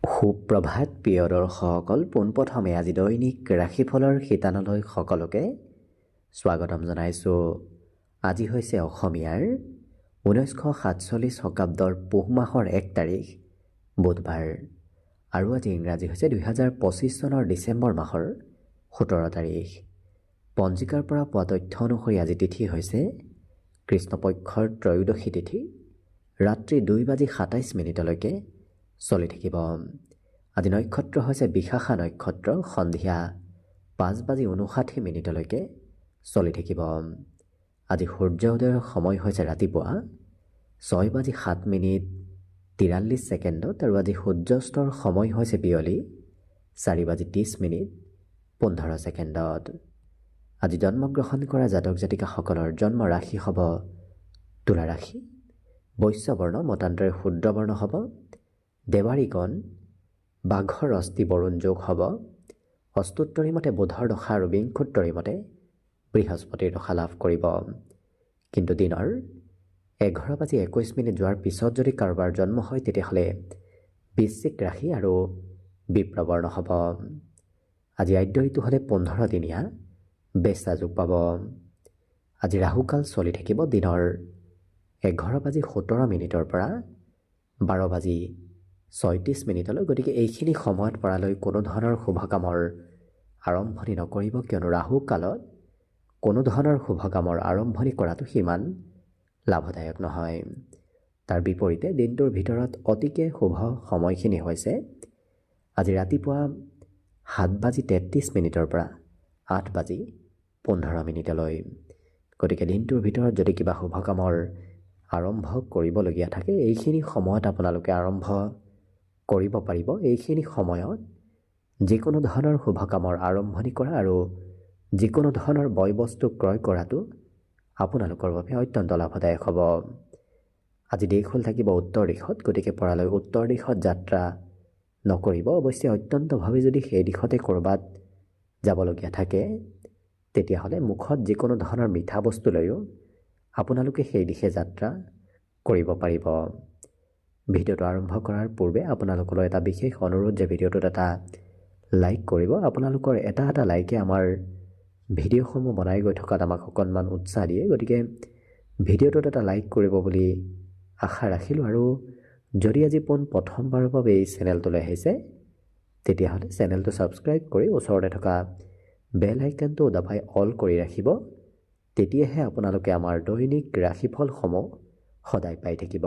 সুপ্ৰভাত প্ৰিয় দৰ্শকসকল, পোনপ্ৰথমে আজি দৈনিক ৰাশিফলৰ শিতানলৈ সকলোকে স্বাগতম জনাইছোঁ। আজি হৈছে অসমীয়াৰ 1947 শকাব্দৰ পুহ মাহৰ 1 তাৰিখ বুধবাৰ আৰু আজি ইংৰাজী হৈছে 2025 চনৰ ডিচেম্বৰ মাহৰ 17 তাৰিখ। পঞ্জিকাৰ পৰা পোৱা তথ্য অনুসৰি আজি তিথি হৈছে কৃষ্ণপক্ষৰ ত্ৰয়োদশী তিথি, ৰাত্ৰি 2:27 চলি থাকিব। আজি নক্ষত্ৰ হৈছে বিশাখা নক্ষত্ৰ, সন্ধিয়া 5:59 চলি থাকিব। আজি সূৰ্য উদয়ৰ সময় হৈছে ৰাতিপুৱা 6:07:43 আৰু আজি সূৰ্যাস্তৰ সময় হৈছে বিয়লি 4:30:15। আজি জন্মগ্ৰহণ কৰা জাতক জাতিকাসকলৰ জন্ম ৰাশি হ'ব তুলা ৰাশি, বৈশ্যবৰ্ণ মতান্তৰে শূদ্ৰবৰ্ণ হ'ব, দেৱাৰীগণ বাঘৰ অস্থি বৰুণ যোগ হ'ব, অষ্টোত্তৰী মতে বুধৰ দশা আৰু বিংশোত্তৰী মতে বৃহস্পতিৰ দশা লাভ কৰিব। কিন্তু দিনৰ 11:21 যোৱাৰ পিছত যদি কাৰোবাৰ জন্ম হয় তেতিয়াহ'লে বৃশ্চিক ৰাশি আৰু বিপ্ৰবৰ্ণ হ'ব। আজি আদ্য ঋতু হ'লে 15 দিনীয়া বেচা যোগ পাব। আজি ৰাহুকাল চলি থাকিব দিনৰ 11:17 পৰা 12:36। গতিকে এইখিনি সময়ত পৰালৈ কোনো ধৰণৰ শুভ কামৰ আৰম্ভণি নকৰিব, কিয়নো ৰাহু কালত কোনো ধৰণৰ শুভ কামৰ আৰম্ভণি কৰাটো সিমান লাভদায়ক নহয়। তাৰ বিপৰীতে দিনটোৰ ভিতৰত অতিকে শুভ সময়খিনি হৈছে আজি ৰাতিপুৱা 7:33 পৰা 8:15। গতিকে দিনটোৰ ভিতৰত যদি কিবা শুভ কামৰ আৰম্ভ কৰিবলগীয়া থাকে এইখিনি সময়ত আপোনালোকে আৰম্ভ কৰিব পাৰিব। এইখিনি সময়ত যিকোনো ধৰণৰ শুভ কামৰ আৰম্ভণি কৰা আৰু যিকোনো ধৰণৰ বয় বস্তু ক্ৰয় কৰাটো আপোনালোকৰ বাবে অত্যন্ত লাভদায়ক হ'ব। আজি দিশ হ'ল থাকিব উত্তৰ দিশত, গতিকে পৰালৈ উত্তৰ দিশত যাত্ৰা নকৰিব। অৱশ্যে অত্যন্তভাৱে যদি সেই দিশতে ক'ৰবাত যাবলগীয়া থাকে তেতিয়াহ'লে মুখত যিকোনো ধৰণৰ মিঠা বস্তু লৈও আপোনালোকে সেই দিশে যাত্ৰা কৰিব পাৰিব। ভিডিঅ'টো আৰম্ভ কৰাৰ পূৰ্বে আপোনালোকলৈ এটা বিশেষ অনুৰোধ যে ভিডিঅ'টোত এটা লাইক কৰিব। আপোনালোকৰ এটা লাইকে আমাৰ ভিডিঅ'সমূহ বনাই গৈ থকাত আমাক অকণমান উৎসাহ দিয়ে। গতিকে ভিডিঅ'টোত এটা লাইক কৰিব বুলি আশা ৰাখিলোঁ। আৰু যদি আজি প্ৰথমবাৰৰ বাবে এই চেনেলটোলৈ আহিছে তেতিয়াহ'লে চেনেলটো ছাবস্ক্ৰাইব কৰি ওচৰতে থকা বেল আইকনটো দবাই অল কৰি ৰাখিব। তেতিয়াহে আপোনালোকে আমাৰ দৈনিক ৰাশিফলসমূহ সদায় পাই থাকিব।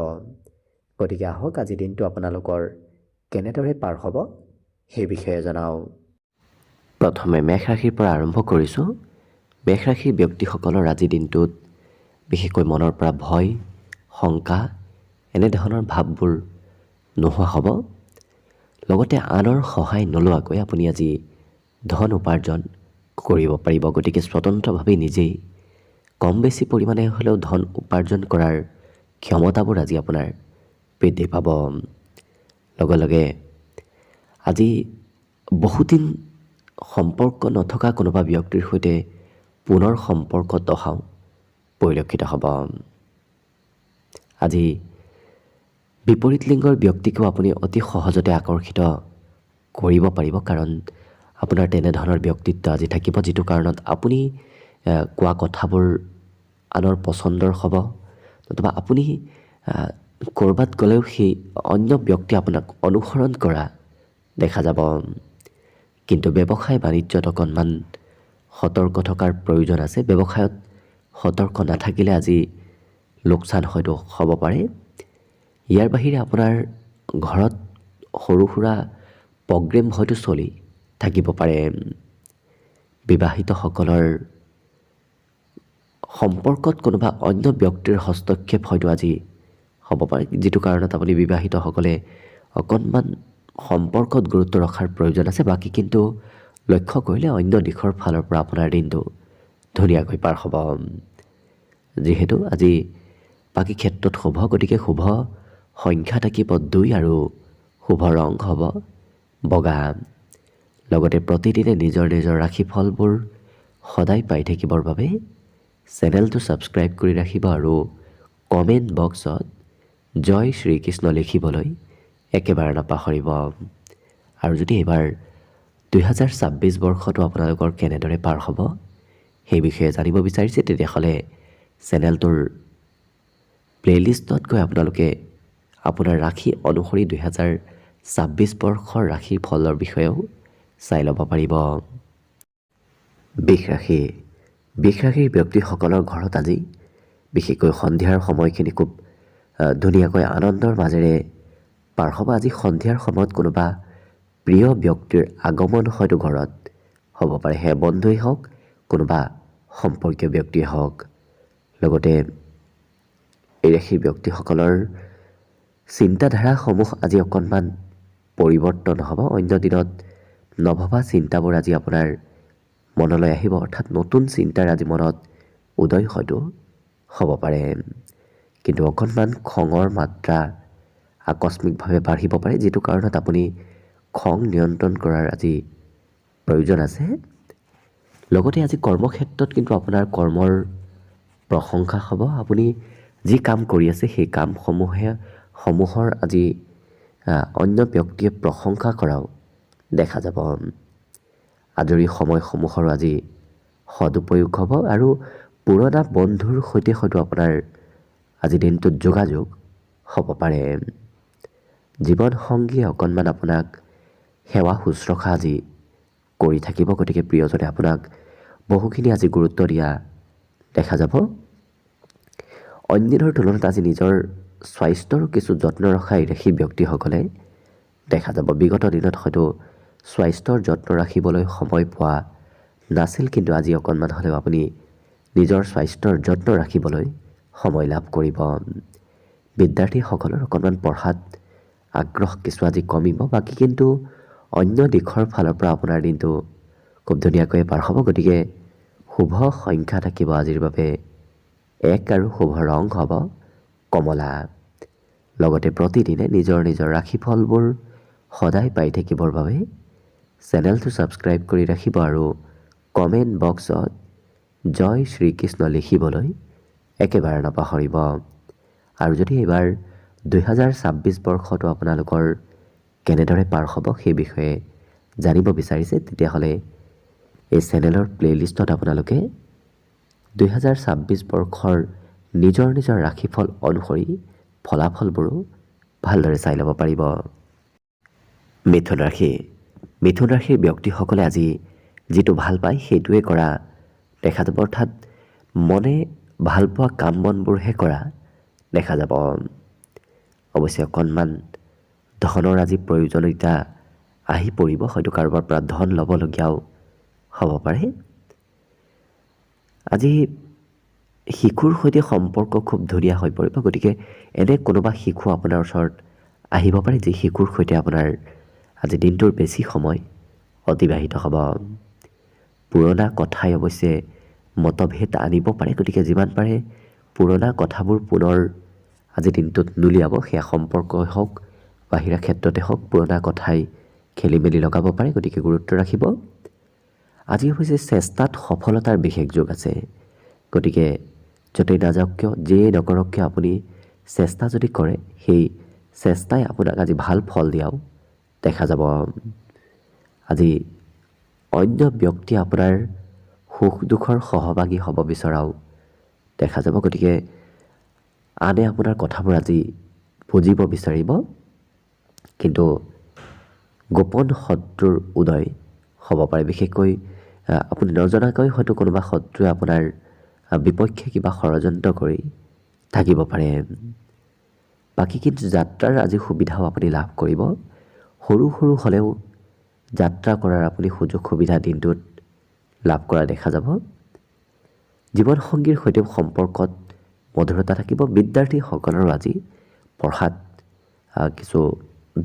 গতিকে আহক আজি দিনটো আপোনালোকৰ কেনেদৰে পাৰ হ'ব সেই বিষয়ে জনাওঁ। প্ৰথমে মেষ ৰাশিৰ পৰা আৰম্ভ কৰিছোঁ। মেষ ৰাশিৰ ব্যক্তিসকলৰ আজি দিনটোত বিশেষকৈ মনৰ পৰা ভয়, শংকা এনেধৰণৰ ভাৱবোৰ নোহোৱা হ'ব। লগতে আনৰ সহায় নোলোৱাকৈ আপুনি আজি ধন উপাৰ্জন কৰিব পাৰিব। গতিকে স্বতন্ত্ৰভাৱে নিজেই কম বেছি পৰিমাণে হ'লেও ধন উপাৰ্জন কৰাৰ ক্ষমতাবোৰ আজি আপোনাৰ বৃদ্ধি পাব। লগে লগে আজি বহুদিন সম্পৰ্ক নথকা কোনোবা ব্যক্তিৰ সৈতে পুনৰ সম্পৰ্কত অহাও পৰিলক্ষিত হ'ব। আজি বিপৰীত লিংগৰ ব্যক্তিকো আপুনি অতি সহজতে আকৰ্ষিত কৰিব পাৰিব, কাৰণ আপোনাৰ তেনেধৰণৰ ব্যক্তিত্ব আজি থাকিব, যিটো কাৰণত আপুনি কোৱা কথাবোৰ আনৰ পচন্দৰ হ'ব, নতুবা আপুনি ক'ৰবাত গ'লেও সেই অন্য ব্যক্তি আপোনাক অনুসৰণ কৰা দেখা যাব। কিন্তু ব্যৱসায় বাণিজ্যত অকণমান সতৰ্ক থকাৰ প্ৰয়োজন আছে। ব্যৱসায়ত সতৰ্ক নাথাকিলে আজি লোকচান হয়তো হ'ব পাৰে। ইয়াৰ বাহিৰে আপোনাৰ ঘৰত সৰু সুৰা প্ৰগ্ৰেম হয়তো চলি থাকিব পাৰে। বিবাহিতসকলৰ সম্পৰ্কত কোনোবা অন্য ব্যক্তিৰ হস্তক্ষেপ হয়তো আজি হ'ব পাৰে, যিটো কাৰণত আপুনি বিবাহিতসকলে অকণমান সম্পৰ্কত গুৰুত্ব ৰখাৰ প্ৰয়োজন আছে। বাকী কিন্তু লক্ষ্য কৰিলে অন্য দিশৰ ফালৰ পৰা আপোনাৰ দিনটো ধুনীয়াকৈ পাৰ হ'ব। যিহেতু আজি বাকী ক্ষেত্ৰত শুভ, গতিকে শুভ সংখ্যা থাকিব 2 আৰু শুভ ৰং হ'ব বগা। লগতে প্ৰতিদিনে নিজৰ নিজৰ ৰাশিফলবোৰ সদায় পাই থাকিবৰ বাবে চেনেলটো ছাবস্ক্ৰাইব কৰি ৰাখিব আৰু কমেণ্ট বক্সত জয় শ্ৰীকৃষ্ণ লিখিবলৈ একেবাৰে নাপাহৰিব। আৰু যদি এইবাৰ 2026 বৰ্ষটো আপোনালোকৰ কেনেদৰে পাৰ হ'ব সেই বিষয়ে জানিব বিচাৰিছে, তেতিয়াহ'লে চেনেলটোৰ প্লে'লিষ্টত গৈ আপোনালোকে আপোনাৰ ৰাশি অনুসৰি 2026 বৰ্ষৰ ৰাশিৰ ফলৰ বিষয়েও চাই ল'ব পাৰিব। বৃষ ৰাশি। বৃষ ৰাশিৰ ব্যক্তিসকলৰ ঘৰত আজি বিশেষকৈ সন্ধিয়াৰ সময়খিনি খুব ধুনীয়াকৈ আনন্দৰ মাজেৰে পাৰ হ'ব। আজি সন্ধিয়াৰ সময়ত কোনোবা প্ৰিয় ব্যক্তিৰ আগমন হয়তো ঘৰত হ'ব পাৰে, সেয়া বন্ধুৱেই হওক, কোনোবা সম্পৰ্কীয় ব্যক্তিয়ে হওক। লগতে এই ৰাশিৰ ব্যক্তিসকলৰ চিন্তাধাৰাসমূহ আজি অকণমান পৰিৱৰ্তন হ'ব। অন্য দিনত নভবা চিন্তাবোৰ আজি আপোনাৰ মনলৈ আহিব, অৰ্থাৎ নতুন চিন্তাৰ আজি মনত উদয় হয়তো হ'ব পাৰে। কিন্তু অকণমান খঙৰ মাত্ৰা আকস্মিকভাৱে বাঢ়িব পাৰে, যিটো কাৰণত আপুনি খং নিয়ন্ত্ৰণ কৰাৰ আজি প্ৰয়োজন আছে। লগতে আজি কৰ্মক্ষেত্ৰত কিন্তু আপোনাৰ কৰ্মৰ প্ৰশংসা হ'ব। আপুনি যি কাম কৰি আছে সেই কামসমূহৰ আজি অন্য ব্যক্তিয়ে প্ৰশংসা কৰাও দেখা যাব। আজৰি সময়সমূহৰ আজি সদুপয়োগ হ'ব আৰু পুৰণা বন্ধুৰ সৈতে হয়তো আপোনাৰ আজি দিনটোত যোগাযোগ হ'ব পাৰে। জীৱনসংগীয়ে অকণমান আপোনাক সেৱা শুশ্ৰূষা আজি কৰি থাকিব, গতিকে প্ৰিয়জনে আপোনাক বহুখিনি আজি গুৰুত্ব দিয়া দেখা যাব। অন্যদিনৰ তুলনাত আজি নিজৰ স্বাস্থ্যৰো কিছু যত্ন ৰখা এই ৰাশি ব্যক্তিসকলে দেখা যাব। বিগত দিনত হয়তো স্বাস্থ্যৰ যত্ন ৰাখিবলৈ সময় পোৱা নাছিল, কিন্তু আজি অকণমান হ'লেও আপুনি নিজৰ স্বাস্থ্যৰ যত্ন ৰাখিবলৈ সময় লাভ কৰিব। বিদ্যাৰ্থীসকলৰ অকণমান পঢ়াত আগ্ৰহ কিছু আজি কমিব, বাকী কিন্তু অন্য দিশৰ ফালৰ পৰা আপোনাৰ দিনটো খুব ধুনীয়াকৈ পাৰ হ'ব। গতিকে শুভ সংখ্যা থাকিব আজিৰ বাবে 1 আৰু শুভ ৰং হ'ব কমলা। লগতে প্ৰতিদিনে নিজৰ নিজৰ ৰাশিফলবোৰ সদায় পাই থাকিবৰ বাবে চেনেলটো ছাবস্ক্ৰাইব কৰি ৰাখিব আৰু কমেণ্ট বক্সত জয় শ্ৰীকৃষ্ণ লিখিবলৈ একেবাৰে নাপাহৰিব। আৰু যদি এইবাৰ 2026 বৰ্ষটো আপোনালোকৰ কেনেদৰে পাৰ হ'ব সেই বিষয়ে জানিব বিচাৰিছে, তেতিয়াহ'লে এই চেনেলৰ প্লে'লিষ্টত আপোনালোকে 2026 বৰ্ষৰ নিজৰ নিজৰ ৰাশিফল অনুসৰি ফলাফলবোৰো ভালদৰে চাই ল'ব পাৰিব। মিথুন ৰাশি। মিথুন ৰাশিৰ ব্যক্তিসকলে আজি যিটো ভাল পায় সেইটোৱে কৰা দেখা যাব, অৰ্থাৎ মনে ভাল পোৱা কাম বনবোৰহে কৰা দেখা যাব। অৱশ্যে অকণমান ধনৰ আজি প্ৰয়োজনীয়তা আহি পৰিব, হয়তো কাৰোবাৰ পৰা ধন ল'বলগীয়াও হ'ব পাৰে। আজি শিশুৰ সৈতে সম্পৰ্ক খুব ধুনীয়া হৈ পৰিব, গতিকে এনে কোনোবা শিশু আপোনাৰ ওচৰত আহিব পাৰে যি শিশুৰ সৈতে আপোনাৰ আজি দিনটোৰ বেছি সময় অতিবাহিত হ'ব। পুৰণা কথাই অৱশ্যে মতভেদ আনিব পাৰে, গতিকে যিমান পাৰে পুৰণা কথাবোৰ পুনৰ আজি দিনটোত নুলিয়াব। সেয়া সম্পৰ্কই হওক, বাহিৰা ক্ষেত্ৰতে হওক, পুৰণা কথাই খেলি মেলি লগাব পাৰে, গতিকে গুৰুত্ব ৰাখিব। আজি অৱশ্যে চেষ্টাত সফলতাৰ বিশেষ যোগ আছে, গতিকে য'তেই নাযাওক কিয়, যিয়েই নকৰক কিয়, আপুনি চেষ্টা যদি কৰে সেই চেষ্টাই আপোনাক আজি ভাল ফল দিয়াও দেখা যাব। আজি অন্য ব্যক্তি আপোনাৰ সুখ দুখৰ সহভাগী হ'ব বিচৰাও দেখা যাব, গতিকে আনে আপোনাৰ কথাবোৰ আজি বুজিব বিচাৰিব, কিন্তু গোপন শত্ৰুৰ উদয় হ'ব পাৰে। বিশেষকৈ আপুনি নজনাকৈ হয়তো কোনোবা শত্ৰুৱে আপোনাৰ বিপক্ষে কিবা ষড়যন্ত্ৰ কৰি থাকিব পাৰে। বাকী কিন্তু যাত্ৰাৰ আজি সুবিধাও আপুনি লাভ কৰিব। সৰু সৰু হ'লেও যাত্ৰা কৰাৰ আপুনি সুযোগ সুবিধা দিনটোত লাভ কৰা দেখা যাব। জীৱনসংগীৰ সৈতে সম্পৰ্কত মধুৰতা থাকিব। বিদ্যাৰ্থীসকলৰো আজি পঢ়াত কিছু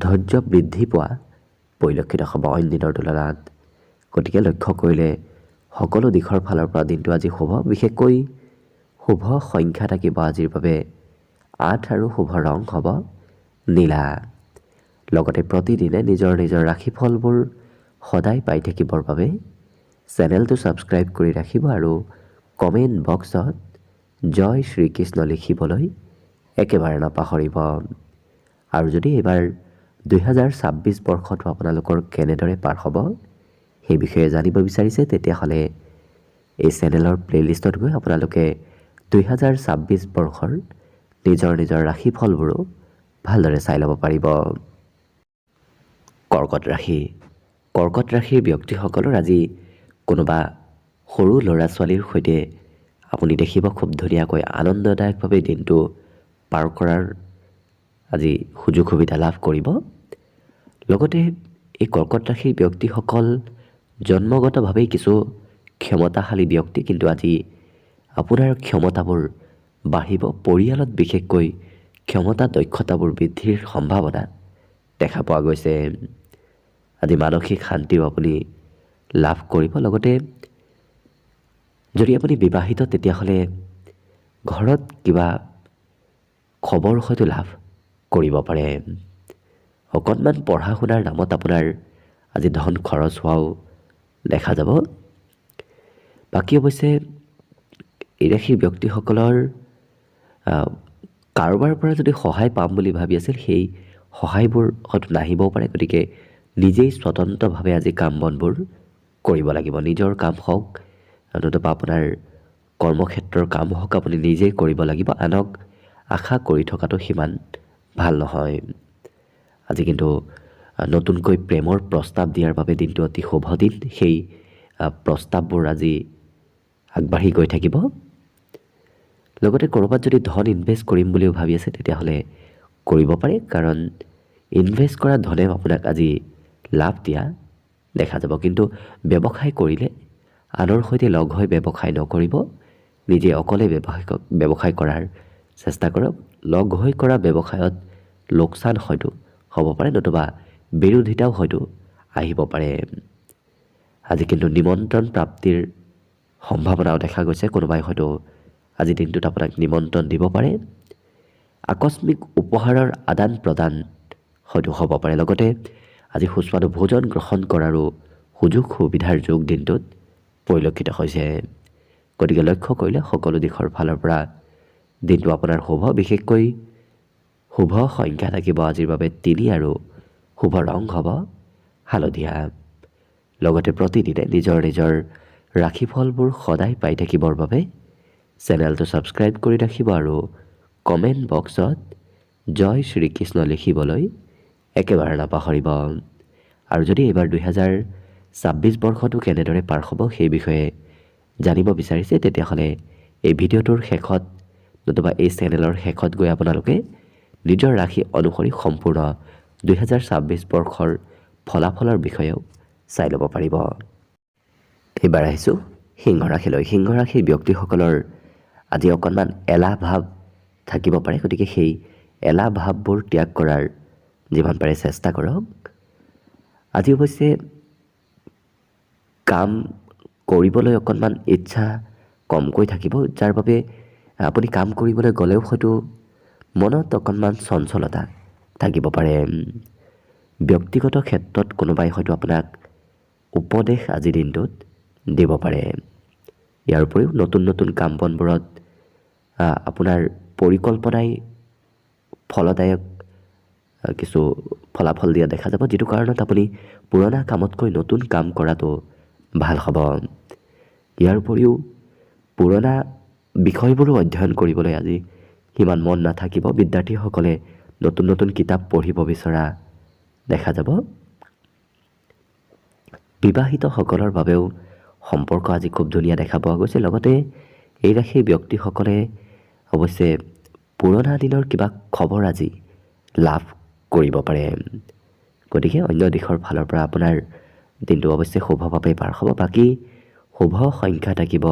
ধৈৰ্য বৃদ্ধি পোৱা পৰিলক্ষিত হ'ব অইন দিনৰ তুলনাত। গতিকে লক্ষ্য কৰিলে সকলো দিশৰ ফালৰ পৰা দিনটো আজি শুভ। বিশেষকৈ শুভ সংখ্যা থাকিব আজিৰ বাবে 8 আৰু শুভ ৰং হ'ব নীলা। লগতে প্ৰতিদিনে নিজৰ নিজৰ ৰাশিফলবোৰ সদায় পাই থাকিবৰ বাবে চেনেলটো ছাবস্ক্ৰাইব কৰি ৰাখিব আৰু কমেণ্ট বক্সত জয় শ্ৰীকৃষ্ণ লিখিবলৈ একেবাৰে নাপাহৰিব। আৰু যদি এইবাৰ 2026 বৰ্ষটো আপোনালোকৰ কেনেদৰে পাৰ হ'ব সেই বিষয়ে জানিব বিচাৰিছে, তেতিয়াহ'লে এই চেনেলৰ প্লেলিষ্টত গৈ আপোনালোকে 2026 বৰ্ষৰ নিজৰ নিজৰ ৰাশিফলবোৰো ভালদৰে চাই ল'ব পাৰিব। কৰ্কট ৰাশি। কৰ্কট ৰাশিৰ ব্যক্তিসকলৰ আজি কোনোবা সৰু ল'ৰা ছোৱালীৰ সৈতে আপুনি দেখিব খুব ধুনীয়াকৈ আনন্দদায়কভাৱে দিনটো পাৰ কৰাৰ আজি সুযোগ সুবিধা লাভ কৰিব। লগতে এই কৰ্কট ৰাশিৰ ব্যক্তিসকল জন্মগতভাৱেই কিছু ক্ষমতাশালী ব্যক্তি, কিন্তু আজি আপোনাৰ ক্ষমতাবোৰ বাঢ়িব। পৰিয়ালত বিশেষকৈ ক্ষমতা দক্ষতাবোৰ বৃদ্ধিৰ সম্ভাৱনা দেখা পোৱা গৈছে। আজি মানসিক শান্তিও আপুনি লাভ কৰিব। লগতে যদি আপুনি বিবাহিত তেতিয়াহ'লে ঘৰত কিবা খবৰ হয়তো লাভ কৰিব পাৰে। অকণমান পঢ়া শুনাৰ নামত আপোনাৰ আজি ধন খৰচ হোৱাও দেখা যাব। বাকী অৱশ্যে এই ৰাশিৰ ব্যক্তিসকলৰ কাৰোবাৰ পৰা যদি সহায় পাম বুলি ভাবি আছিল, সেই সহায়বোৰ হয়তো নাহিবও পাৰে। গতিকে নিজেই স্বতন্ত্ৰভাৱে আজি কাম বনবোৰ কৰিব লাগিব। নিজৰ কাম হওক, নতুবা আপোনাৰ কৰ্মক্ষেত্ৰৰ কাম হওক, আপুনি নিজেই কৰিব লাগিব। আনক আশা কৰি থকাটো সিমান ভাল নহয়। আজি কিন্তু নতুনকৈ প্ৰেমৰ প্ৰস্তাৱ দিয়াৰ বাবে দিনটো অতি শুভ দিন। সেই প্ৰস্তাৱবোৰ আজি আগবাঢ়ি গৈ থাকিব। লগতে ক'ৰবাত যদি ধন ইনভেষ্ট কৰিম বুলিও ভাবি আছে, তেতিয়াহ'লে কৰিব পাৰে, কাৰণ ইনভেষ্ট কৰা ধনে আপোনাক আজি লাভ দিয়া দেখা যাব। কিন্তু ব্যৱসায় কৰিলে আনৰ সৈতে লগ হৈ ব্যৱসায় নকৰিব, নিজে অকলে ব্যৱসায় কৰাৰ চেষ্টা কৰক। লগ হৈ কৰা ব্যৱসায়ত লোকচান হয়তো হ'ব পাৰে, নতুবা বিৰোধিতাও হয়তো আহিব পাৰে। আজি কিন্তু নিমন্ত্ৰণ প্ৰাপ্তিৰ সম্ভাৱনাও দেখা গৈছে। কোনোবাই হয়তো আজি দিনটোত আপোনাক নিমন্ত্ৰণ দিব পাৰে। আকস্মিক উপহাৰৰ আদান প্ৰদান হয়তো হ'ব পাৰে। লগতে আজি সুস্বাদু ভোজন গ্ৰহণ কৰাৰো সুযোগ সুবিধাৰ যোগ দিনটোত পৰিলক্ষিত হৈছে। গতিকে লক্ষ্য কৰিলে সকলো দিশৰ ফালৰ পৰা দিনটো আপোনাৰ শুভ। বিশেষকৈ শুভ সংখ্যা থাকিব আজিৰ বাবে 3 আৰু শুভ ৰং হ'ব হালধীয়া। লগতে প্ৰতিদিনে নিজৰ নিজৰ ৰাশিফলবোৰ সদায় পাই থাকিবৰ বাবে চেনেলটো ছাবস্ক্ৰাইব কৰি ৰাখিব আৰু কমেণ্ট বক্সত জয় শ্ৰীকৃষ্ণ লিখিবলৈ একেবাৰে নাপাহৰিব। আৰু যদি এইবাৰ 2026 বৰ্ষটো কেনেদৰে পাৰ হ'ব সেই বিষয়ে জানিব বিচাৰিছে, তেতিয়াহ'লে এই ভিডিঅ'টোৰ শেষত নতুবা এই চেনেলৰ শেষত গৈ আপোনালোকে নিজৰ ৰাশি অনুসৰি সম্পূৰ্ণ 2026 বৰ্ষৰ ফলাফলৰ বিষয়েও চাই ল'ব পাৰিব। এইবাৰ আহিছোঁ সিংহ ৰাশিলৈ। সিংহ ৰাশিৰ ব্যক্তিসকলৰ আজি অকণমান এলাহ ভাৱ থাকিব পাৰে। গতিকে সেই এলাহ ভাৱবোৰ ত্যাগ কৰাৰ যিমান পাৰে চেষ্টা কৰক। আজি অৱশ্যে কাম কৰিবলৈ অকণমান ইচ্ছা কমকৈ থাকিব, যাৰ বাবে আপুনি কাম কৰিবলৈ গ'লেও হয়তো মনত অকণমান চঞ্চলতা থাকিব পাৰে। ব্যক্তিগত ক্ষেত্ৰত কোনোবাই হয়তো আপোনাক উপদেশ আজিৰ দিনটোত দিব পাৰে। ইয়াৰ উপৰিও নতুন নতুন কাম বনবোৰত আপোনাৰ পৰিকল্পনাই ফলদায়ক কিছু ফলাফল দিয়া দেখা যাব, যিটো কাৰণত আপুনি পুৰণা কামতকৈ নতুন কাম কৰাটো ভাল হ'ব। ইয়াৰ উপৰিও পুৰণা বিষয়বোৰো অধ্যয়ন কৰিবলৈ আজি সিমান মন নাথাকিব। বিদ্যাৰ্থীসকলে নতুন নতুন কিতাপ পঢ়িব বিচৰা দেখা যাব। বিবাহিতসকলৰ বাবেও সম্পৰ্ক আজি খুব ধুনীয়া দেখা পোৱা গৈছে। লগতে এই ৰাশিৰ ব্যক্তিসকলে অৱশ্যে পুৰণা দিনৰ কিবা খবৰ আজি লাভ কৰিব পাৰে। গতিকে অন্য দিশৰ ফালৰ পৰা আপোনাৰ দিনটো অৱশ্যে শুভভাৱে পাৰ হ'ব। বাকী শুভ সংখ্যা থাকিব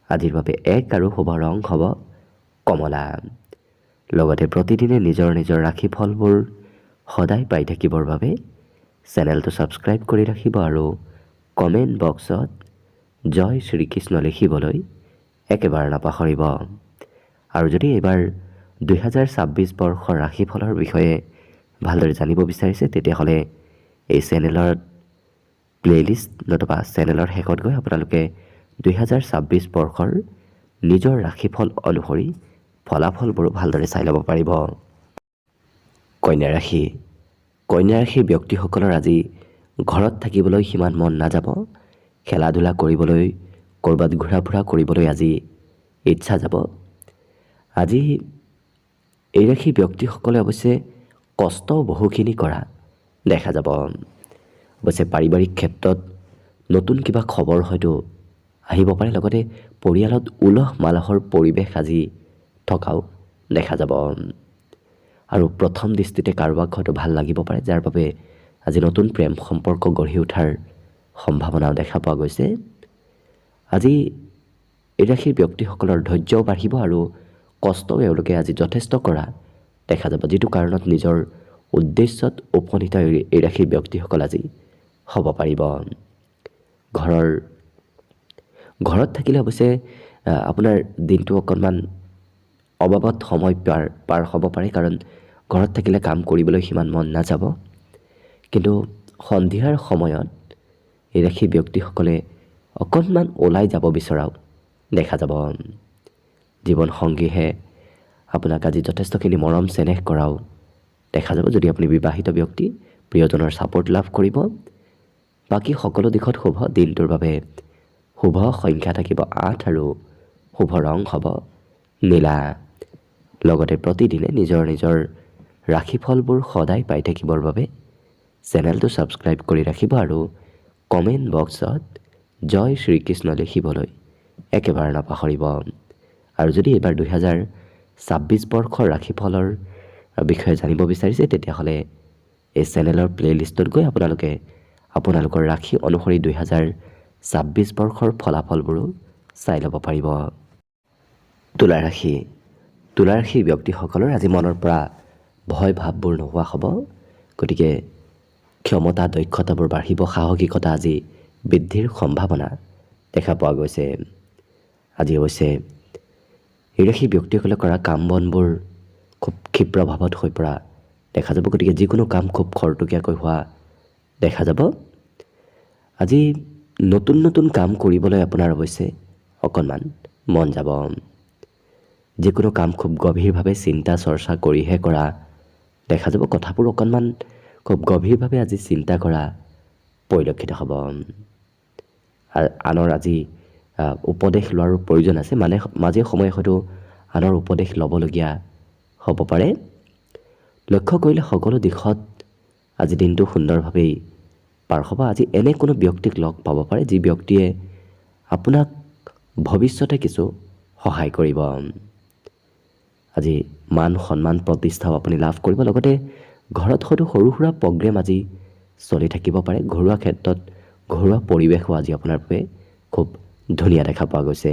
আজিৰ বাবে 1 আৰু শুভ ৰং হ'ব কমলা। লগতে প্ৰতিদিনে নিজৰ নিজৰ ৰাশিফলবোৰ সদায় পাই থাকিবৰ বাবে চেনেলটো ছাবস্ক্ৰাইব কৰি ৰাখিব আৰু কমেণ্ট বক্সত জয় শ্ৰীকৃষ্ণ লিখিবলৈ একেবাৰে নাপাহৰিব। আৰু যদি এইবাৰ 2026 বৰ্ষৰ ৰাশিফলৰ বিষয়ে ভালদৰে জানিব বিচাৰিছে, তেতিয়াহ'লে এই চেনেলৰ প্লেলিষ্ট নতুবা চেনেলৰ শেষত গৈ আপোনালোকে 2026 বৰ্ষৰ নিজৰ ৰাশিফল অনুসৰি ফলাফলবোৰো ভালদৰে চাই ল'ব পাৰিব। কন্যা ৰাশি। কন্যা ৰাশিৰ ব্যক্তিসকলৰ আজি ঘৰত থাকিবলৈ সিমান মন নাযাব। খেলা ধূলা কৰিবলৈ, ক'ৰবাত ঘূৰা ফুৰা কৰিবলৈ আজি ইচ্ছা যাব। আজি এই ৰাশিৰ ব্যক্তিসকলে অৱশ্যে কষ্টও বহুখিনি কৰা দেখা যাব। অৱশ্যে পাৰিবাৰিক ক্ষেত্ৰত নতুন কিবা খবৰ হয়তো আহিব পাৰে, লগতে পৰিয়ালত উলহ মালহৰ পৰিৱেশ আজি থকাও দেখা যাব। আৰু প্ৰথম দৃষ্টিতে কাৰোবাক হয়তো ভাল লাগিব পাৰে, যাৰ বাবে আজি নতুন প্ৰেম সম্পৰ্ক গঢ়ি উঠাৰ সম্ভাৱনাও দেখা পোৱা গৈছে। আজি এই ৰাশিৰ ব্যক্তিসকলৰ ধৈৰ্যও বাঢ়িব আৰু কষ্টও এওঁলোকে আজি যথেষ্ট কৰা দেখা যাব, যিটো কাৰণত নিজৰ উদ্দেশ্যত উপনীত এই ৰাশিৰ ব্যক্তিসকল আজি হ'ব পাৰিব। ঘৰত থাকিলে অৱশ্যে আপোনাৰ দিনটো অকণমান অবাবত সময় পাৰ হ'ব পাৰে, কাৰণ ঘৰত থাকিলে কাম কৰিবলৈ সিমান মন নাযাব। কিন্তু সন্ধিয়াৰ সময়ত এই ৰাশিৰ ব্যক্তিসকলে অকণমান ওলাই যাব বিচৰাও দেখা যাব। জীৱন সংগীহে আপোনাক আজি যথেষ্টখিনি মৰম চেনেহ কৰাও দেখা যাব। যদি আপুনি বিবাহিত ব্যক্তি, প্ৰিয়জনৰ ছাপোৰ্ট লাভ কৰিব। বাকী সকলো দিশত শুভ। দিনটোৰ বাবে শুভ সংখ্যা থাকিব 8 আৰু শুভ ৰং হ'ব নীলা। লগতে প্ৰতিদিনে নিজৰ নিজৰ ৰাশিফলবোৰ সদায় পাই থাকিবৰ বাবে চেনেলটো ছাবস্ক্ৰাইব কৰি ৰাখিব আৰু কমেণ্ট বক্সত জয় শ্ৰীকৃষ্ণ লিখিবলৈ একেবাৰে নাপাহৰিব। আৰু যদি এইবাৰ 2026 বৰ্ষৰ ৰাশিফলৰ বিষয়ে জানিব বিচাৰিছে, তেতিয়াহ'লে এই চেনেলৰ প্লে'লিষ্টত গৈ আপোনালোকে আপোনালোকৰ ৰাশি অনুসৰি 2026 বৰ্ষৰ ফলাফলবোৰো চাই ল'ব পাৰিব। তুলা ৰাশিৰ ব্যক্তিসকলৰ আজি মনৰ পৰা ভয় ভাৱবোৰ নোহোৱা হ'ব। গতিকে ক্ষমতা দক্ষতাবোৰ বাঢ়িব, সাহসিকতা আজি বৃদ্ধিৰ সম্ভাৱনা দেখা পোৱা গৈছে। আজি অৱশ্যে এই ৰাশিৰ ব্যক্তিসকলে কৰা কাম বনবোৰ খুব ক্ষিপ্ৰ ভাৱত হৈ পৰা দেখা যাব। গতিকে যিকোনো কাম খুব খৰতকীয়াকৈ হোৱা দেখা যাব। আজি নতুন নতুন কাম কৰিবলৈ আপোনাৰ অৱশ্যে অকণমান মন যাব। যিকোনো কাম খুব গভীৰভাৱে চিন্তা চৰ্চা কৰিহে কৰা দেখা যাব। কথাবোৰ অকণমান খুব গভীৰভাৱে আজি চিন্তা কৰা পৰিলক্ষিত হ'ব। আনৰ আজি উপদেশ লোৱাৰো প্ৰয়োজন আছে, মাজে সময়ে হয়তো আনৰ উপদেশ ল'বলগীয়া হ'ব পাৰে। লক্ষ্য কৰিলে সকলো দিশত আজি দিনটো সুন্দৰভাৱেই পাৰ হ'ব। আজি এনে কোনো ব্যক্তিক লগ পাব পাৰে, যি ব্যক্তিয়ে আপোনাক ভৱিষ্যতে কিছু সহায় কৰিব। আজি মান সন্মান প্ৰতিষ্ঠাও আপুনি লাভ কৰিব। লগতে ঘৰত হয়তো সৰু সুৰা প্ৰগ্ৰেম আজি চলি থাকিব পাৰে। ঘৰুৱা ক্ষেত্ৰত ঘৰুৱা পৰিৱেশো আজি আপোনাৰ বাবে খুব ধুনীয়া দেখা পোৱা গৈছে।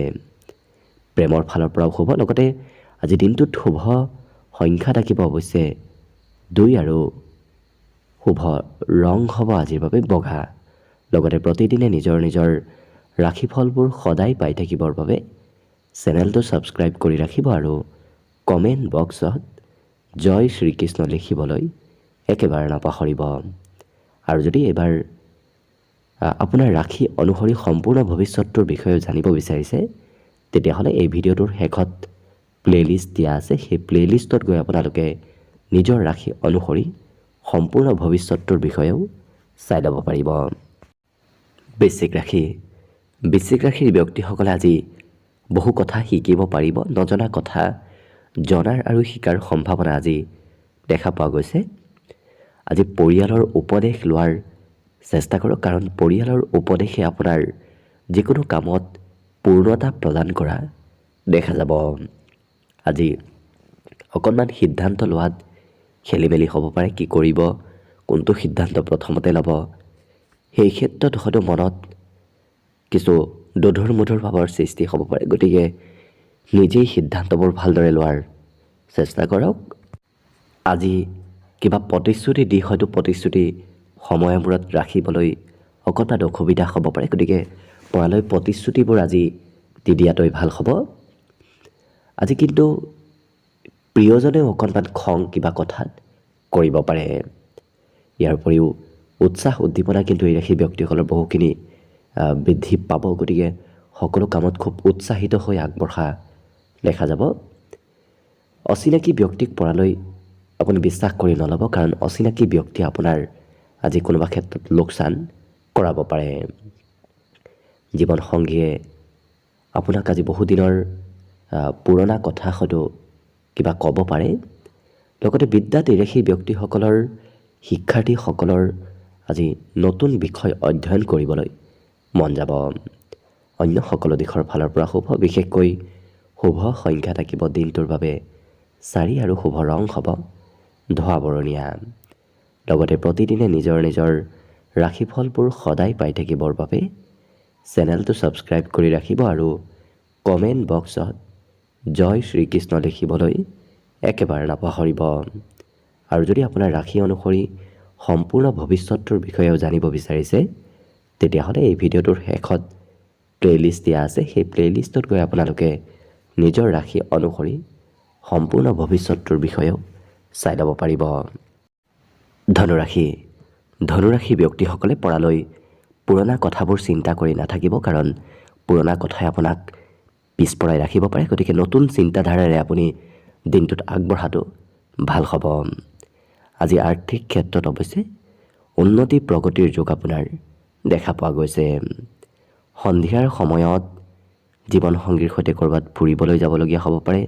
প্ৰেমৰ ফালৰ পৰাও শুভ। লগতে আজি দিনটোত শুভ সংখ্যা থাকিব অৱশ্যে 2 আৰু শুভ ৰং হ'ব আজিৰ বাবে বগা। লগতে প্ৰতিদিনে নিজৰ নিজৰ ৰাশিফলবোৰ সদায় পাই থাকিবৰ বাবে চেনেলটো ছাবস্ক্ৰাইব কৰি ৰাখিব আৰু কমেণ্ট বক্সত জয় শ্ৰীকৃষ্ণ লিখিবলৈ একেবাৰে নাপাহৰিব। আৰু যদি এইবাৰ আপোনাৰ ৰাশি অনুসৰি সম্পূৰ্ণ ভৱিষ্যতটোৰ বিষয়ে জানিব বিচাৰিছে, তেতিয়াহ'লে এই ভিডিঅ'টোৰ শেষত প্লে'লিষ্ট দিয়া আছে। সেই প্লে'লিষ্টত গৈ আপোনালোকে নিজৰ ৰাশি অনুসৰি সম্পূৰ্ণ ভৱিষ্যতটোৰ বিষয়েও চাই ল'ব পাৰিব। বৃশ্চিক ৰাশিৰ ব্যক্তিসকলে আজি বহু কথা শিকিব পাৰিব। নজনা কথা জনাৰ আৰু শিকাৰ সম্ভাৱনা আজি দেখা পোৱা গৈছে। আজি পৰিয়ালৰ উপদেশ লোৱাৰ চেষ্টা কৰক, কাৰণ পৰিয়ালৰ উপদেশে আপোনাৰ যিকোনো কামত পূৰ্ণতা প্ৰদান কৰা দেখা যাব। আজি অকণমান সিদ্ধান্ত লোৱাত খেলি মেলি হ'ব পাৰে। কি কৰিব, কোনটো সিদ্ধান্ত প্ৰথমতে ল'ব, সেই ক্ষেত্ৰত হয়তো মনত কিছু দোধোৰ মোধোৰ ভাৱৰ সৃষ্টি হ'ব পাৰে। গতিকে নিজেই সিদ্ধান্তবোৰ ভালদৰে লোৱাৰ চেষ্টা কৰক। আজি কিবা প্ৰতিশ্ৰুতি দি হয়তো প্ৰতিশ্ৰুতি সময়ৰ মূৰত ৰাখিবলৈ অকণমান অসুবিধা হ'ব পাৰে। গতিকে পৰালৈ প্ৰতিশ্ৰুতিবোৰ আজি দি দিয়াটোৱে ভাল হ'ব। আজি কিন্তু প্ৰিয়জনেও অকণমান খং কিবা কথাত কৰিব পাৰে। ইয়াৰ উপৰিও উৎসাহ উদ্দীপনা কিন্তু এই ৰাশিৰ ব্যক্তিসকলৰ বহুখিনি বৃদ্ধি পাব। গতিকে সকলো কামত খুব উৎসাহিত হৈ আগবঢ়া দেখা যাব। অচিনাকি ব্যক্তিক পৰালৈ আপুনি বিশ্বাস কৰি নল'ব, কাৰণ অচিনাকি ব্যক্তি আপোনাৰ আজি কোনোবা ক্ষেত্ৰত লোকচান কৰাব পাৰে। জীৱনসংগীয়ে আপোনাক আজি বহুদিনৰ পুৰণা কথা হয়তো কিবা ক'ব পাৰে। লগতে বিদ্যাত এৰে সেই ব্যক্তিসকলৰ শিক্ষাৰ্থীসকলৰ আজি নতুন বিষয় অধ্যয়ন কৰিবলৈ মন যাব। অন্য সকলো দিশৰ ফালৰ পৰা শুভ, বিশেষকৈ শুভ সংখ্যা থাকিব দিনটোৰ বাবে 4 আৰু শুভ ৰং হ'ব ধোঁৱা বৰণীয়া। লগতে প্ৰতিদিনে নিজৰ নিজৰ ৰাশিফলবোৰ সদায় পাই থাকিবৰ বাবে চেনেলটো ছাবস্ক্ৰাইব কৰি ৰাখিব আৰু কমেণ্ট বক্সত জয় শ্ৰীকৃষ্ণ লিখিবলৈ একেবাৰে নাপাহৰিব। আৰু যদি আপোনাৰ ৰাশি অনুসৰি সম্পূৰ্ণ ভৱিষ্যতটোৰ বিষয়েও জানিব বিচাৰিছে, তেতিয়াহ'লে এই ভিডিঅ'টোৰ শেষত প্লে'লিষ্ট দিয়া আছে। সেই প্লে'লিষ্টত গৈ আপোনালোকে নিজৰ ৰাশি অনুসৰি সম্পূৰ্ণ ভৱিষ্যতটোৰ বিষয়েও চাই ল'ব পাৰিব। ধনুৰাশি ব্যক্তিসকলে পৰালৈ পুৰণা কথাবোৰ চিন্তা কৰি নাথাকিব, কাৰণ পুৰণা কথাই আপোনাক পিছপৰাই ৰাখিব পাৰে। গতিকে নতুন চিন্তাধাৰাৰে আপুনি দিনটোত আগবঢ়াটো ভাল হ'ব। আজি আৰ্থিক ক্ষেত্ৰত অৱশ্যে উন্নতি প্ৰগতিৰ যুগ আপোনাৰ দেখা পোৱা গৈছে। সন্ধিয়াৰ সময়ত জীৱনসংগীৰ সৈতে ক'ৰবাত ফুৰিবলৈ যাবলগীয়া হ'ব পাৰে,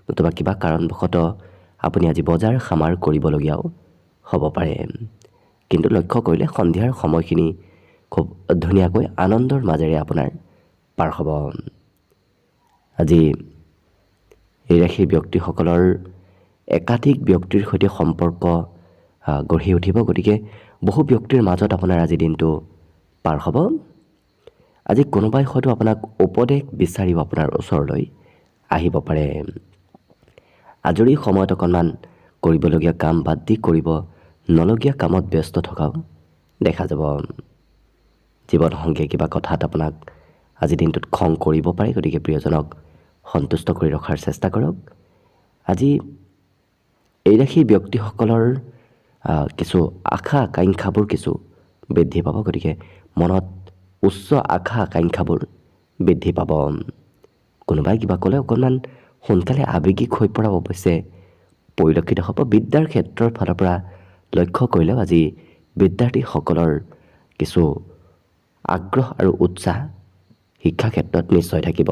নতুবা কিবা কাৰণবশতঃ আপুনি আজি বজাৰ সমাৰ কৰিবলগীয়াও হ'ব পাৰে। কিন্তু লক্ষ্য কৰিলে সন্ধিয়াৰ সময়খিনি খুব ধুনীয়াকৈ আনন্দৰ মাজেৰে আপোনাৰ পাৰ হ'ব। আজি এই ৰাশিৰ ব্যক্তিসকলৰ একাধিক ব্যক্তিৰ সৈতে সম্পৰ্ক গঢ়ি উঠিব। গতিকে বহু ব্যক্তিৰ মাজত আপোনাৰ আজি দিনটো পাৰ হ'ব। আজি কোনোবাই হয়তো আপোনাক উপদেশ বিচাৰিব আপোনাৰ ওচৰলৈ আহিব পাৰে। আজৰি সময়ত অকণমান কৰিবলগীয়া কাম বাদ দি কৰিব নলগীয়া কামত ব্যস্ত থকাও দেখা যাব। জীৱনসংগীয়ে কিবা কথাত আপোনাক আজি দিনটোত খং কৰিব পাৰে, গতিকে প্ৰিয়জনক সন্তুষ্ট কৰি ৰখাৰ চেষ্টা কৰক। আজি এই ৰাশিৰ ব্যক্তিসকলৰ কিছু আশা আকাংক্ষাবোৰ কিছু বৃদ্ধি পাব। গতিকে মনত উচ্চ আশা আকাংক্ষাবোৰ বৃদ্ধি পাব। কোনোবাই কিবা ক'লে অকণমান সোনকালে আৱেগিক হৈ পৰা অৱশ্যে পৰিলক্ষিত হ'ব। বিদ্যাৰ ক্ষেত্ৰৰ ফালৰ পৰা লক্ষ্য কৰিলেও আজি বিদ্যাৰ্থীসকলৰ কিছু আগ্ৰহ আৰু উৎসাহ শিক্ষা ক্ষেত্ৰত নিশ্চয় থাকিব।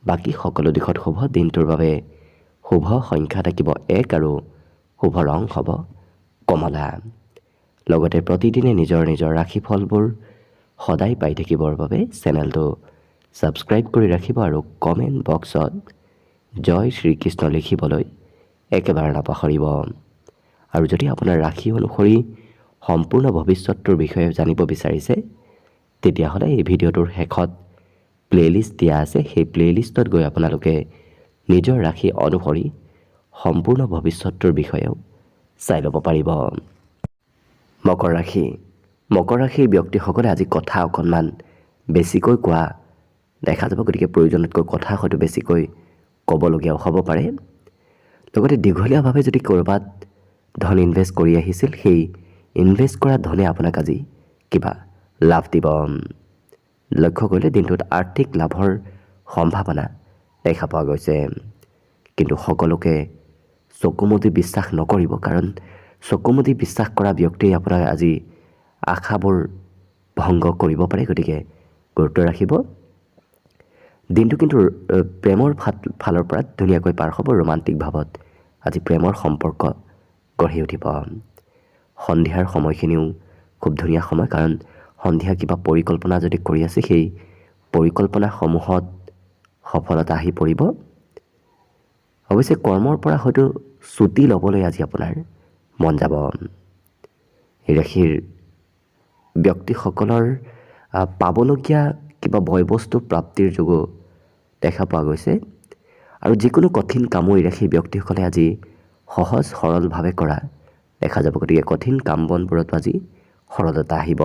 বাকী সকলো দিশত শুভ। দিনটোৰ বাবে শুভ সংখ্যা থাকিব 1 আৰু শুভ ৰং হ'ব কমলা। লগতে প্ৰতিদিনে নিজৰ নিজৰ ৰাশিফলবোৰ সদায় পাই থাকিবৰ বাবে চেনেলটো ছাবস্ক্ৰাইব কৰি ৰাখিব আৰু কমেণ্ট বক্সত জয় শ্ৰীকৃষ্ণ লিখিবলৈ একেবাৰে নাপাহৰিব। আৰু যদি আপোনাৰ ৰাশি অনুসৰি সম্পূৰ্ণ ভৱিষ্যতটোৰ বিষয়ে জানিব বিচাৰিছে, তেতিয়াহ'লে এই ভিডিঅ'টোৰ শেষত প্লে'লিষ্ট দিয়া আছে। সেই প্লে'লিষ্টত গৈ আপোনালোকে নিজৰ ৰাশি অনুসৰি সম্পূৰ্ণ ভৱিষ্যতটোৰ বিষয়েও চাই ল'ব পাৰিব। মকৰ ৰাশিৰ ব্যক্তিসকলে আজি কথা অকণমান বেছিকৈ কোৱা দেখা যাব। গতিকে প্ৰয়োজনতকৈ কথা হয়তো বেছিকৈ ক'বলগীয়াও হ'ব পাৰে। লগতে দীঘলীয়াভাৱে যদি ক'ৰবাত ধন ইনভেষ্ট কৰি আহিছিল, সেই ইনভেষ্ট কৰা ধনে আপোনাক আজি কিবা লাভ দিব। লক্ষ্য কৰিলে দিনটোত আৰ্থিক লাভৰ সম্ভাৱনা দেখা পোৱা গৈছে। কিন্তু সকলোকে চকুমুদি বিশ্বাস নকৰিব, কাৰণ চকুমুদি বিশ্বাস কৰা ব্যক্তিয়ে আপোনাৰ আজি আশাবোৰ ভংগ কৰিব পাৰে। গতিকে গুৰুত্ব ৰাখিব। দিনটো কিন্তু প্ৰেমৰ ফালৰ পৰা ধুনীয়াকৈ পাৰ হ'ব। ৰোমান্টিক ভাৱত আজি প্ৰেমৰ সম্পৰ্ক গঢ়ি উঠিব। সন্ধিয়াৰ সময়খিনিও খুব ধুনীয়া সময়, কাৰণ সন্ধিয়া কিবা পৰিকল্পনা যদি কৰি আছে, সেই পৰিকল্পনাসমূহত সফলতা আহি পৰিব। অৱশ্যে কৰ্মৰ পৰা হয়তো ছুটি ল'বলৈ আজি আপোনাৰ মন যাব। এই ৰাশিৰ ব্যক্তিসকলৰ পাবলগীয়া কিবা বয় বস্তু প্ৰাপ্তিৰ যোগো দেখা পোৱা গৈছে। আৰু যিকোনো কঠিন কামো এই ৰাশিৰ ব্যক্তিসকলে আজি সহজ সৰলভাৱে কৰা দেখা যাব। গতিকে কঠিন কাম বনবোৰতো আজি সৰলতা আহিব।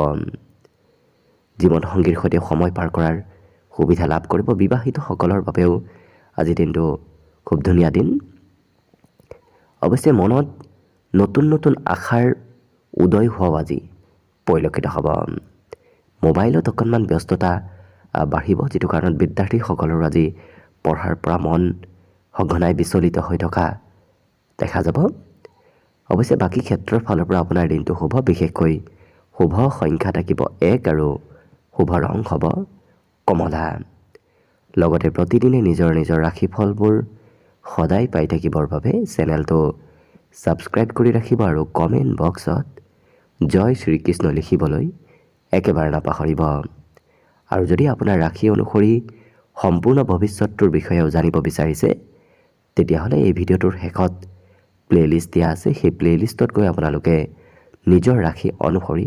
জীৱনসংগীৰ সৈতে সময় পাৰ কৰাৰ সুবিধা লাভ কৰিব। বিবাহিতসকলৰ বাবেও আজি দিনটো খুব ধুনীয়া দিন। অৱশ্যে মনত নতুন নতুন আশাৰ উদয় হোৱাও আজি পৰিলক্ষিত হ'ব। মোবাইলত অকণমান ব্যস্ততা বাঢ়িব, যিটো কাৰণত বিদ্যাৰ্থীসকলৰ আজি পঢ়াৰ পৰা মন সঘনাই বিচলিত হৈ থকা দেখা যাব। অৱশ্যে বাকী ক্ষেত্ৰৰ ফালৰ পৰা আপোনাৰ দিনটো শুভ, বিশেষকৈ শুভ সংখ্যা থাকিব 1 আৰু শুভ ৰং হ'ব কমলা। লগতে প্ৰতিদিনে নিজৰ নিজৰ ৰাশিফলবোৰ সদায় পাই থাকিবৰ বাবে চেনেলটো ছাবস্ক্ৰাইব কৰি ৰাখিব আৰু কমেণ্ট বক্সত জয় শ্ৰীকৃষ্ণ লিখিবলৈ একেবাৰে নাপাহৰিব। আৰু যদি আপোনাৰ ৰাশি অনুসৰি সম্পূৰ্ণ ভৱিষ্যতটোৰ বিষয়েও জানিব বিচাৰিছে, তেতিয়াহ'লে এই ভিডিঅ'টোৰ শেষত প্লে'লিষ্ট দিয়া আছে। সেই প্লে'লিষ্টত গৈ আপোনালোকে নিজৰ ৰাশি অনুসৰি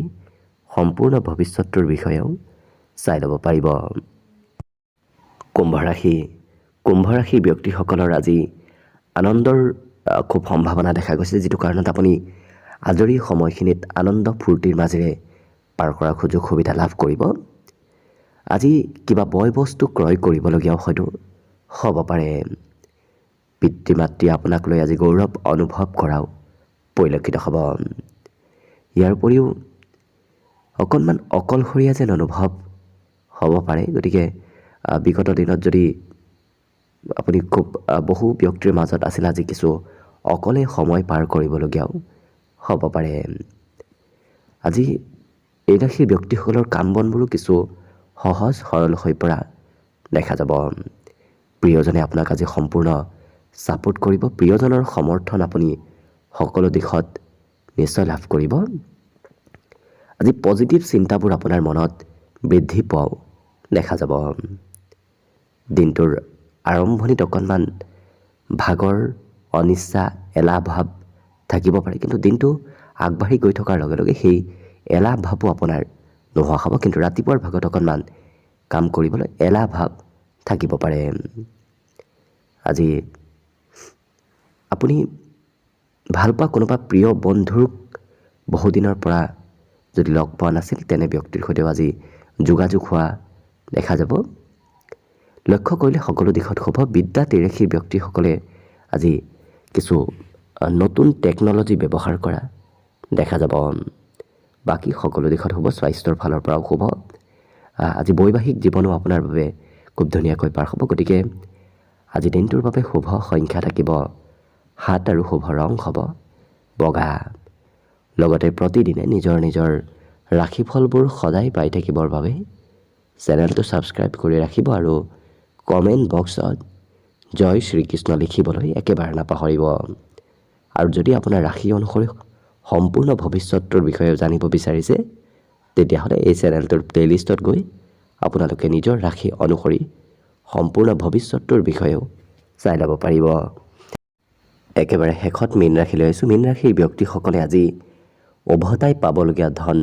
সম্পূৰ্ণ ভৱিষ্যতটোৰ বিষয়েও চাই ল'ব পাৰিব। কুম্ভ ৰাশিৰ ব্যক্তিসকলৰ আজি আনন্দৰ খুব সম্ভাৱনা দেখা গৈছে, যিটো কাৰণত আপুনি আজৰি সময়খিনিত আনন্দ ফূৰ্তিৰ মাজেৰে পাৰ কৰাৰ সুযোগ সুবিধা লাভ কৰিব। আজি কিবা বয় বস্তু ক্ৰয় কৰিবলগীয়াও হয়তো হ'ব পাৰে। পিতৃ মাতৃয়ে আপোনাক লৈ আজি গৌৰৱ অনুভৱ কৰাও পৰিলক্ষিত হ'ব। ইয়াৰ উপৰিও অকণমান অকলশৰীয়া যেন অনুভৱ হ'ব পাৰে। গতিকে বিগত দিনত যদি আপুনি খুব বহু ব্যক্তিৰ মাজত আছিল, আজি কিছু অকলে সময় পাৰ কৰিবলগীয়াও হ'ব পাৰে। আজি এই ৰাশিৰ ব্যক্তিসকলৰ কাম বনবোৰো কিছু সহজ সৰল হৈ পৰা দেখা যাব। প্ৰিয়জনে আপোনাক আজি সম্পূৰ্ণ ছাপোৰ্ট কৰিব। প্ৰিয়জনৰ সমৰ্থন আপুনি সকলো দিশত নিশ্চয় লাভ কৰিব। আজি পজিটিভ চিন্তাবোৰ আপোনাৰ মনত বৃদ্ধি পোৱাও দেখা যাব। দিনটোৰ আৰম্ভণিত অকণমান ভাগৰ, অনিচ্ছা, এলাহ ভাৱ থাকিব পাৰে, কিন্তু দিনটো আগবাঢ়ি গৈ থকাৰ লগে লগে সেই এলাহ ভাৱো আপোনাৰ নোহোৱা হ'ব। কিন্তু ৰাতিপুৱাৰ ভাগত অকণমান কাম কৰিবলৈ এলাহ ভাৱ থাকিব পাৰে। আজি আপুনি ভালপোৱা কোনোবা প্ৰিয় বন্ধুক বহুদিনৰ পৰা যদি লগ পোৱা নাছিল, তেনে ব্যক্তিৰ সৈতেও আজি যোগাযোগ হোৱা দেখা যাব। লক্ষ্য কৰিলে সকলো দিশত শুভ। বিদ্যাত এই ৰাশিৰ ব্যক্তিসকলে আজি কিছু নতুন টেকন'লজি ব্যৱহাৰ কৰা দেখা যাব। বাকী সকলো দিশত শুভ। স্বাস্থ্যৰ ফালৰ পৰাও শুভ। আজি বৈবাহিক জীৱনো আপোনাৰ বাবে খুব ধুনীয়াকৈ পাৰ হ'ব। গতিকে আজি দিনটোৰ বাবে শুভ সংখ্যা থাকিব 7 আৰু শুভ ৰং হ'ব বগা। লগতে প্ৰতিদিনে নিজৰ নিজৰ ৰাশিফলবোৰ সদায় পাই থাকিবৰ বাবে চেনেলটো ছাবস্ক্ৰাইব কৰি ৰাখিব আৰু কমেণ্ট বক্সত জয় শ্ৰীকৃষ্ণ লিখিবলৈ একেবাৰে নাপাহৰিব। আৰু যদি আপোনাৰ ৰাশি অনুসৰি সম্পূৰ্ণ ভৱিষ্যতটোৰ বিষয়ে জানিব বিচাৰিছে, তেতিয়াহ'লে এই চেনেলটোৰ প্লে'লিষ্টত গৈ আপোনালোকে নিজৰ ৰাশি অনুসৰি সম্পূৰ্ণ ভৱিষ্যতটোৰ বিষয়েও চাই ল'ব পাৰিব। একেবাৰে শেষত মীন ৰাশিলৈ আহিছোঁ। মীন ৰাশিৰ ব্যক্তিসকলে আজি উভতাই পাবলগীয়া ধন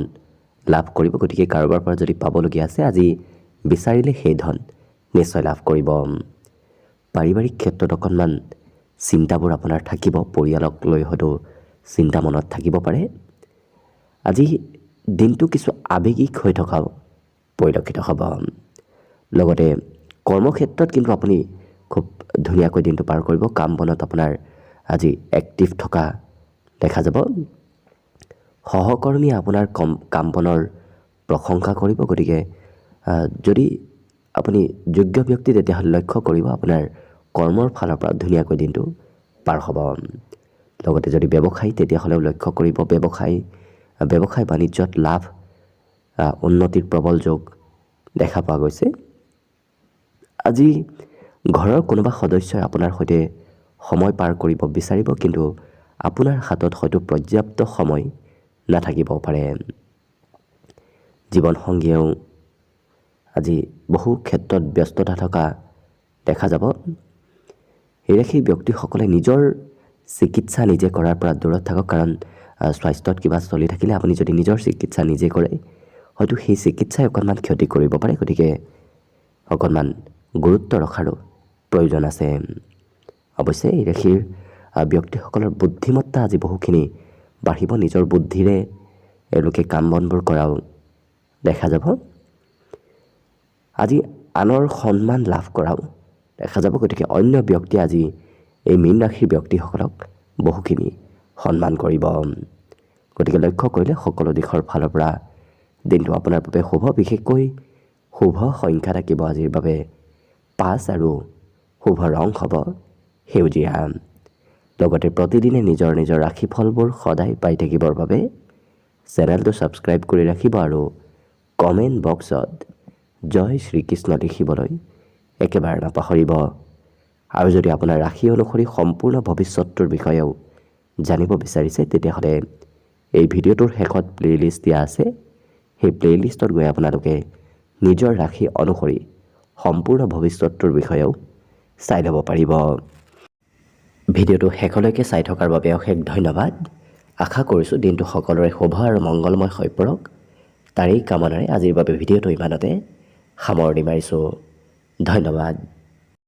লাভ কৰিব। গতিকে কাৰোবাৰ পৰা যদি পাবলগীয়া আছে, আজি বিচাৰিলে সেই ধন নিশ্চয় লাভ কৰিব। পাৰিবাৰিক ক্ষেত্ৰত অকণমান চিন্তাবোৰ আপোনাৰ থাকিব। পৰিয়ালক লৈ হয়তো চিন্তা মনত থাকিব পাৰে। আজি দিনটো কিছু আৱেগিক হৈ থকাও পৰিলক্ষিত হ'ব। লগতে কৰ্মক্ষেত্ৰত কিন্তু আপুনি খুব ধুনীয়াকৈ দিনটো পাৰ কৰিব। কাম বনত আপোনাৰ আজি এক্টিভ থকা দেখা যাব। সহকৰ্মীয়ে আপোনাৰ কাম বনৰ প্ৰশংসা কৰিব। গতিকে যদি আপুনি যোগ্য ব্যক্তি, তেতিয়াহ'লে লক্ষ্য কৰিব আপোনাৰ কৰ্মৰ ফালৰ পৰা ধুনীয়াকৈ দিনটো পাৰ হ'ব। লগতে যদি ব্যৱসায়ী, তেতিয়াহ'লেও লক্ষ্য কৰিব ব্যৱসায় বাণিজ্যত লাভ, উন্নতিৰ প্ৰবল যোগ দেখা পোৱা গৈছে। আজি ঘৰৰ কোনোবা সদস্যই আপোনাৰ সৈতে সময় পাৰ কৰিব বিচাৰিব, কিন্তু আপোনাৰ হাতত হয়তো পৰ্যাপ্ত সময় নাথাকিবও পাৰে। জীৱনসংগীয়েও আজি বহু ক্ষেত্ৰত ব্যস্ততা থকা দেখা যাব। এই ৰাশিৰ ব্যক্তিসকলে নিজৰ চিকিৎসা নিজে কৰাৰ পৰা দূৰত থাকক, কাৰণ স্বাস্থ্যত কিবা চলি থাকিলে আপুনি যদি নিজৰ চিকিৎসা নিজে কৰে, হয়তো সেই চিকিৎসাই অকণমান ক্ষতি কৰিব পাৰে। গতিকে অকণমান গুৰুত্ব ৰখাৰো প্ৰয়োজন আছে। অৱশ্যে এই ৰাশিৰ ব্যক্তিসকলৰ বুদ্ধিমত্তা আজি বহুখিনি বাঢ়িব। নিজৰ বুদ্ধিৰে এওঁলোকে কাম বনবোৰ কৰাও দেখা যাব। আজি আনৰ সন্মান লাভ কৰাও দেখা যাব। গতিকে অন্য ব্যক্তিয়ে আজি এই মীন ৰাশিৰ ব্যক্তিসকলক বহুখিনি সন্মান কৰিব। গতিকে লক্ষ্য কৰিলে সকলো দিশৰ ফালৰ পৰা দিনটো আপোনাৰ বাবে শুভ। বিশেষকৈ শুভ সংখ্যা থাকিব আজিৰ বাবে 5 আৰু শুভ ৰং হ'ব সেউজীয়া। লগতে প্ৰতিদিনে নিজৰ নিজৰ ৰাশিফলবোৰ সদায় পাই থাকিবৰ বাবে চেনেলটো ছাবস্ক্ৰাইব কৰি ৰাখিব আৰু কমেণ্ট বক্সত জয় শ্ৰীকৃষ্ণ লিখিবলৈ একেবাৰে নাপাহৰিব। আৰু যদি আপোনাৰ ৰাশি অনুসৰি সম্পূৰ্ণ ভৱিষ্যতটোৰ বিষয়েও জানিব বিচাৰিছে তেতিয়াহ'লে এই ভিডিঅ'টোৰ শেষত প্লে'লিষ্ট দিয়া আছে। সেই প্লে'লিষ্টত গৈ আপোনালোকে নিজৰ ৰাশি অনুসৰি সম্পূৰ্ণ ভৱিষ্যতটোৰ বিষয়েও চাই ল'ব পাৰিব। ভিডিঅ'টো শেষলৈকে চাই থকাৰ বাবে অশেষ ধন্যবাদ। আশা কৰিছোঁ দিনটো সকলোৰে শুভ আৰু মংগলময় হৈ পৰক। তাৰেই কামনাৰে আজিৰ বাবে ভিডিঅ'টো ইমানতে সামৰণি মাৰিছোঁ। ধন্যবাদ।